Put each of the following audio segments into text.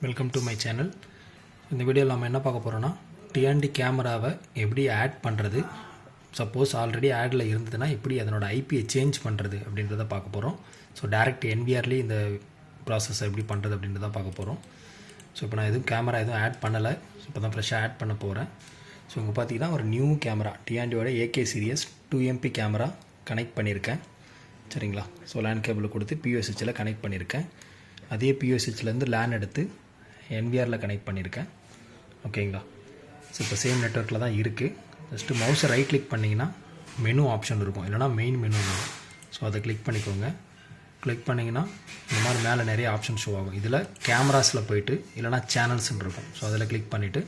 Welcome to my channel. இந்த வீடியோவில் நம்ம என்ன பார்க்க போகிறோன்னா, டிஎன்டி கேமராவை எப்படி ஆட் பண்ணுறது, சப்போஸ் ஆல்ரெடி ஆடில் இருந்ததுன்னா எப்படி அதனோட ஐபியை சேஞ்ச் பண்ணுறது அப்படின்றத பார்க்க போகிறோம். ஸோ டேரெக்ட் என்பிஆர்லேயே இந்த ப்ராசஸ் எப்படி பண்ணுறது அப்படின்றத பார்க்க போகிறோம். ஸோ இப்போ நான் கேமரா எதுவும் ஆட் பண்ணலை, ஸோ இப்போ தான் ஃப்ரெஷ்ஷாக ஆட் பண்ண போகிறேன். ஸோ இங்கே பார்த்தீங்கன்னா ஒரு நியூ கேமரா டிஎன்டியோட AK series 2MP camera connect பண்ணியிருக்கேன். சரிங்களா? ஸோ லேன் கேபிள் கொடுத்து பியூஎஸ்ஹெச்சில் கனெக்ட் பண்ணியிருக்கேன். அதே பியூஎஸ்ஹெச்லேருந்து லேன் எடுத்து என்பிஆரில் கனெக்ட் பண்ணியிருக்கேன். ஓகேங்களா? ஸோ இப்போ சேம் நெட்வொர்க்கில் தான் இருக்குது. ஜஸ்ட்டு மவுஸை ரைட் கிளிக் பண்ணிங்கன்னா மெனு ஆப்ஷன் இருக்கும், இல்லைனா மெயின் மெனு இருக்கும். ஸோ அதை கிளிக் பண்ணிக்கோங்க. கிளிக் பண்ணிங்கன்னா இந்த மாதிரி மேலே நிறைய ஆப்ஷன் ஷோ ஆகும். இதில் கேமராஸில் போய்ட்டு இல்லைனா சேனல்ஸ்ன்னு இருக்கும். ஸோ அதில் கிளிக் பண்ணிவிட்டு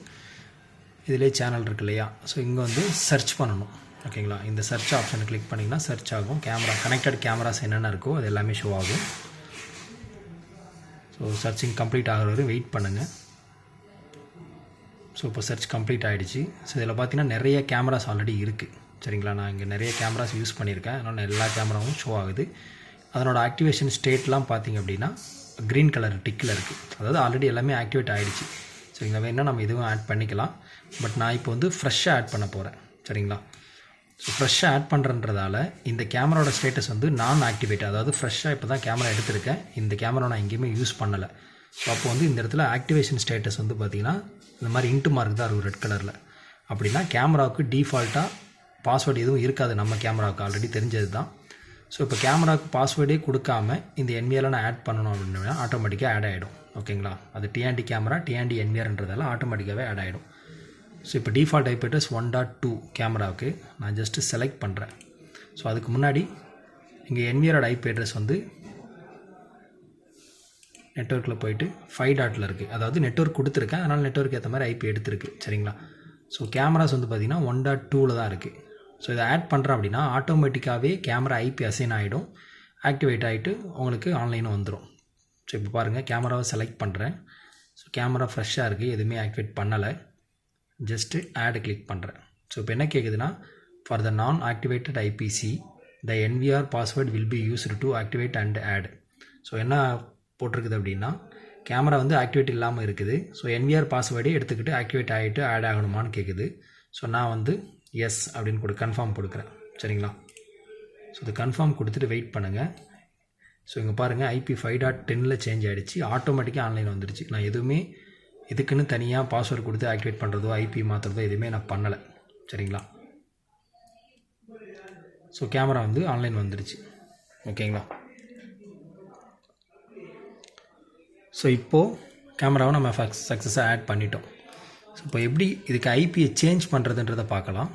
இதிலே சேனல் இருக்கு இல்லையா, ஸோ இங்கே வந்து சர்ச் பண்ணணும். ஓகேங்களா? இந்த சர்ச் ஆப்ஷனை கிளிக் பண்ணிங்கன்னா சர்ச் ஆகும். கேமரா கனெக்டட் கேமராஸ் என்னென்ன இருக்கோ அது எல்லாமே ஷோ ஆகும். ஸோ சர்ச்சிங் கம்ப்ளீட் ஆகிற வரையும் வெயிட் பண்ணுங்கள். ஸோ இப்போ சர்ச் கம்ப்ளீட் ஆகிடுச்சு. ஸோ இதில் பார்த்தீங்கன்னா நிறைய கேமராஸ் ஆல்ரெடி இருக்குது. சரிங்களா? நான் இங்கே நிறைய கேமராஸ் யூஸ் பண்ணியிருக்கேன். அதனால் எல்லா கேமராவும் ஷோ ஆகுது. அதனோட ஆக்டிவேஷன் ஸ்டேட்லாம் பார்த்திங்க அப்படின்னா க்ரீன் கலர் டிக்கில் இருக்குது. அதாவது ஆல்ரெடி எல்லாமே ஆக்டிவேட் ஆகிடுச்சு. சரிங்களா? வேணால் நம்ம இதுவும் ஆட் பண்ணிக்கலாம். பட் நான் இப்போ வந்து ஃப்ரெஷ்ஷாக ஆட் பண்ண போகிறேன். சரிங்களா? ஸோ ஃப்ரெஷ்ஷாக ஆட் பண்ணுறன்றதால இந்த கேமராவோட ஸ்டேட்டஸ் வந்து நான் ஆக்டிவேட், அதாவது ஃப்ரெஷ்ஷாக இப்போ தான் கேமரா எடுத்திருக்கேன். இந்த கேமரா நான் எங்கேயுமே யூஸ் பண்ணலை. ஸோ அப்போ வந்து இந்த இடத்துல ஆக்டிவேஷன் ஸ்டேட்டஸ் வந்து பார்த்திங்கன்னா இந்த மாதிரி இன்ட்டு மார்க் தான் இருக்கும் ரெட் கலரில். அப்படின்னா கேமராவுக்கு டிஃபால்ட்டாக பாஸ்வேர்டு எதுவும் இருக்காது. நம்ம கேமராவுக்கு ஆல்ரெடி தெரிஞ்சது தான். ஸோ இப்போ கேமராவுக்கு பாஸ்வேர்டே கொடுக்காம இந்த என்பிஆரில் நான் ஆட் பண்ணணும் அப்படின்னா ஆட்டோமேட்டிக்காக ஆட் ஆகிடும். ஓகேங்களா? அது டிஎன்டி கேமரா டிஎன்டி என்பிஆர்ன்றதால ஆட்டோமேட்டிக்காகவே ஆட் ஆகிடும். ஸோ இப்போ டிஃபால்ட் ஐபி அட்ரஸ் 1.2 கேமராவுக்கு நான் ஜஸ்ட்டு செலக்ட் பண்ணுறேன். ஸோ அதுக்கு முன்னாடி இங்கே என்பிஆரோட ஐபி அட்ரஸ் வந்து நெட்வொர்க்கில் போயிட்டு 5 இருக்குது. அதாவது நெட்வொர்க் கொடுத்துருக்கேன், அதனால் நெட்வொர்க் ஏற்ற மாதிரி ஐபி எடுத்துருக்கு. சரிங்களா? ஸோ கேமராஸ் வந்து பார்த்திங்கன்னா 1.2 தான் இருக்குது. ஸோ இதை ஆட் பண்ணுறேன் அப்படின்னா ஆட்டோமேட்டிக்காகவே கேமரா ஐபி அசைன் ஆகிடும், ஆக்டிவேட் ஆகிட்டு உங்களுக்கு ஆன்லைனும் வந்துடும். ஸோ இப்போ பாருங்கள், கேமராவை செலக்ட் பண்ணுறேன். ஸோ கேமரா ஃப்ரெஷ்ஷாக இருக்குது, எதுவுமே ஆக்டிவேட் பண்ணலை. ஜஸ்ட்டு ஆடு கிளிக் பண்ணுறேன். ஸோ இப்போ என்ன கேட்குதுன்னா, ஃபார் த நான் activated IPC the NPR password will be used to activate and add. So என்ன போட்டிருக்குது அப்படின்னா, கேமரா வந்து ஆக்டிவேட் இல்லாமல் இருக்குது. ஸோ என்பிஆர் பாஸ்வேர்டே எடுத்துக்கிட்டு ஆக்டிவேட் ஆகிட்டு ஆட் ஆகணுமான்னு கேட்குது. ஸோ நான் வந்து எஸ் அப்படின்னு கன்ஃபார்ம் கொடுக்குறேன். சரிங்களா? ஸோ இது கன்ஃபார்ம் கொடுத்துட்டு வெயிட் பண்ணுங்கள். ஸோ இங்கே பாருங்கள், ஐபி 5.10 சேஞ்ச் ஆகிடுச்சு, ஆட்டோமேட்டிக்காக ஆன்லைன் வந்துடுச்சு. நான் எதுவுமே இதுக்குன்னு தனியாக பாஸ்வேர்டு கொடுத்து ஆக்டிவேட் பண்ணுறதோ ஐபி மாற்றுறதோ எதுவுமே நான் பண்ணலை. சரிங்களா? ஸோ கேமரா வந்து ஆன்லைன் வந்துடுச்சு. ஓகேங்களா? ஸோ இப்போது கேமராவை நம்ம சக்ஸஸாக ஆட் பண்ணிட்டோம். ஸோ இப்போ எப்படி இதுக்கு ஐபியை சேஞ்ச் பண்ணுறதுன்றதை பார்க்கலாம்.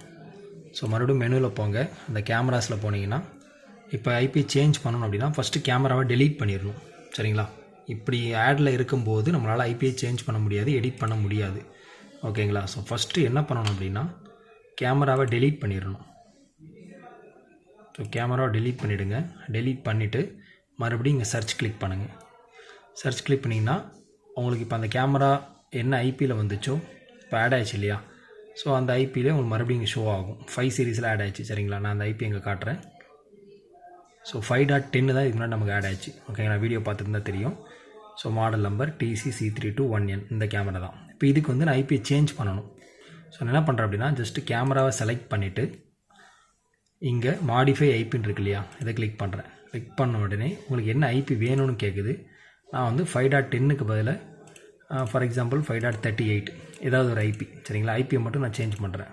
ஸோ மறுபடியும் மெனுவில் போங்க. அந்த கேமராஸில் போனீங்கன்னா இப்போ ஐபியை சேஞ்ச் பண்ணணும் அப்படின்னா ஃபஸ்ட்டு கேமராவை டெலீட் பண்ணிடணும். சரிங்களா? இப்படி ஆடில் இருக்கும்போது நம்மளால் ஐபியை சேஞ்ச் பண்ண முடியாது, எடிட் பண்ண முடியாது. ஓகேங்களா? ஸோ ஃபஸ்ட்டு என்ன பண்ணணும் அப்படின்னா கேமராவை டெலீட் பண்ணிடணும். ஸோ கேமராவை டெலீட் பண்ணிவிடுங்க. டெலீட் பண்ணிவிட்டு மறுபடியும் இங்கே சர்ச் கிளிக் பண்ணுங்கள். சர்ச் கிளிக் பண்ணிங்கன்னா உங்களுக்கு இப்போ அந்த கேமரா என்ன ஐபியில் வந்துச்சோ இப்போ ஆட் ஆகிடுச்சு இல்லையா, ஸோ அந்த ஐபியில் உங்களுக்கு மறுபடியும் இங்கே ஷோ ஆகும். 5 சீரீஸில் ஆட் ஆகிடுச்சு. சரிங்களா? நான் அந்த ஐபி இங்கே காட்டுறேன். ஸோ 5.10 தான் இதுக்கு முன்னாடி நமக்கு ஆட் ஆகிடுச்சு. ஓகேங்களா? வீடியோ பார்த்துருந்தா தெரியும். ஸோ மாடல் நம்பர் TC-C32-1N இந்த கேமரா தான். இப்போ இதுக்கு வந்து நான் ஐபியை சேஞ்ச் பண்ணணும். ஸோ நான் என்ன பண்ணுறேன் அப்படின்னா ஜஸ்ட்டு கேமராவை செலக்ட் பண்ணிவிட்டு இங்கே மாடிஃபை ஐபின்னு இருக்கு இல்லையா, இதை கிளிக் பண்ணுறேன். கிளிக் பண்ண உடனே உங்களுக்கு என்ன ஐபி வேணும்னு கேட்குது. நான் வந்து 5.10க்கு பதிலாக ஃபார் எக்ஸாம்பிள் 5.38 ஏதாவது ஒரு ஐபி. சரிங்களா? ஐபியை மட்டும் நான் சேஞ்ச் பண்ணுறேன்.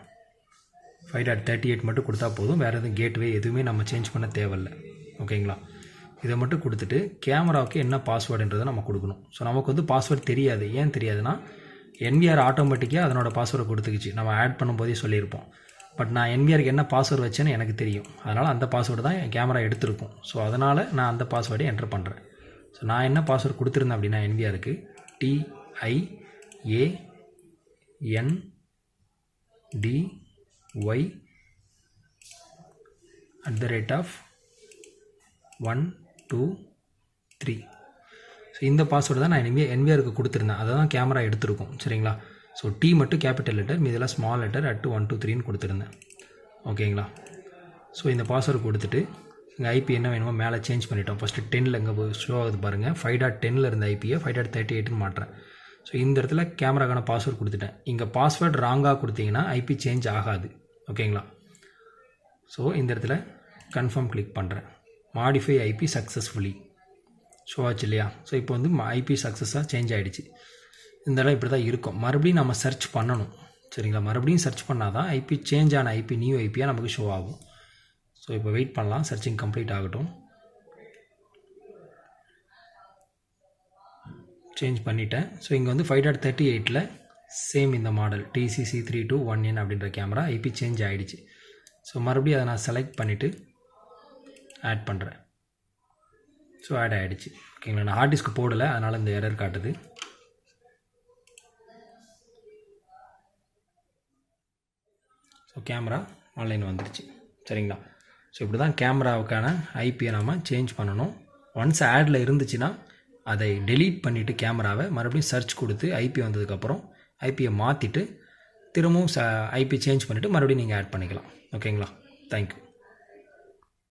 5.38 மட்டும் கொடுத்தா போதும், வேறு எதுவும் கேட்வே எதுவுமே நம்ம சேஞ்ச் பண்ண தேவையில்லை. ஓகேங்களா? இதை மட்டும் கொடுத்துட்டு கேமராவுக்கு என்ன பாஸ்வேர்டுன்றதை நம்ம கொடுக்கணும். ஸோ நமக்கு வந்து பாஸ்வேர்டு தெரியாது. ஏன் தெரியாதுன்னா என்பிஆர் ஆட்டோமேட்டிக்காக அதனோட பாஸ்வேர்டை கொடுத்துக்கிச்சு, நம்ம ஆட் பண்ணும்போதே சொல்லியிருப்போம். பட் நான் என்பிஆருக்கு என்ன பாஸ்வேர்டு வச்சேன்னு எனக்கு தெரியும், அதனால் அந்த பாஸ்வேர்டு தான் என் கேமரா எடுத்திருக்கும். ஸோ அதனால் நான் அந்த பாஸ்வேர்டை என்ட்ரு பண்ணுறேன். ஸோ நான் என்ன பாஸ்வேர்டு கொடுத்துருந்தேன் அப்படின்னா என்பிஆருக்கு TINDY123. ஸோ இந்த பாஸ்வேர்டு தான் நான் என்பிஆருக்கு கொடுத்துருந்தேன், அதை தான் கேமரா எடுத்திருக்கும். சரிங்களா? ஸோ டி மட்டும் கேபிட்டல் லெட்டர், மீதெல்லாம் ஸ்மால் லெட்டர் @123ன்னு கொடுத்துருந்தேன். ஓகேங்களா? ஸோ இந்த பாஸ்வேர்டு கொடுத்துட்டு இங்கே ஐபி என்ன வேணுமோ மேலே சேஞ்ச் பண்ணிட்டோம். ஃபஸ்ட்டு 10ல் இங்கே ஷோ ஆகுது பாருங்கள். 5.10ல் இருந்த ஐபியை 5.38ன்னு மாட்டுறேன். ஸோ இந்த இடத்துல கேமராக்கான பாஸ்வேர்டு கொடுத்துட்டேன். இங்கே பாஸ்வேர்டு ராங்காக கொடுத்தீங்கன்னா ஐபி சேஞ்ச் ஆகாது. ஓகேங்களா? ஸோ இந்த இடத்துல கன்ஃபார்ம் கிளிக் பண்ணுறேன். மாடிஃபை ஐபி சக்ஸஸ்ஃபுல்லி ஷோ ஆச்சு இல்லையா? ஸோ இப்போ வந்து ஐபி சக்ஸஸாக சேஞ்ச் ஆகிடுச்சு. இந்த இடம் இப்படி தான் இருக்கும். மறுபடியும் நம்ம சர்ச் பண்ணணும். சரிங்களா? மறுபடியும் சர்ச் பண்ணால் தான் ஐபி சேஞ்ச் ஆன ஐபி நியூ ஐபியாக நமக்கு ஷோ ஆகும். ஸோ இப்போ வெயிட் பண்ணலாம், சர்ச்சிங் கம்ப்ளீட் ஆகட்டும். சேஞ்ச் பண்ணிட்டேன். ஸோ இங்கே வந்து 5.38 சேம் இந்த மாடல் TCC32-1N அப்படின்ற கேமரா ஐபி சேஞ்ச் ஆகிடுச்சு. ஸோ மறுபடியும் அதை நான் செலக்ட் பண்ணிவிட்டு ஆட் பண்ணுறேன். ஸோ ஆட் ஆகிடுச்சு. ஓகேங்களா? நான் ஹார்ட் டிஸ்க் போடலை, அதனால் இந்த எரர் காட்டுது. ஸோ கேமரா ஆன்லைன் வந்துடுச்சு. சரிங்களா? ஸோ இப்படி தான் கேமராவுக்கான ஐபியை நம்ம சேஞ்ச் பண்ணணும். ஒன்ஸ் ஆடில் இருந்துச்சுன்னா அதை டெலீட் பண்ணிவிட்டு கேமராவை மறுபடியும் சர்ச் கொடுத்து ஐபி வந்ததுக்கப்புறம் ஐபியை மாற்றிட்டு திரும்பவும் ஐபி சேஞ்ச் பண்ணிவிட்டு மறுபடியும் நீங்கள் ஆட் பண்ணிக்கலாம். ஓகேங்களா? தேங்க்யூ.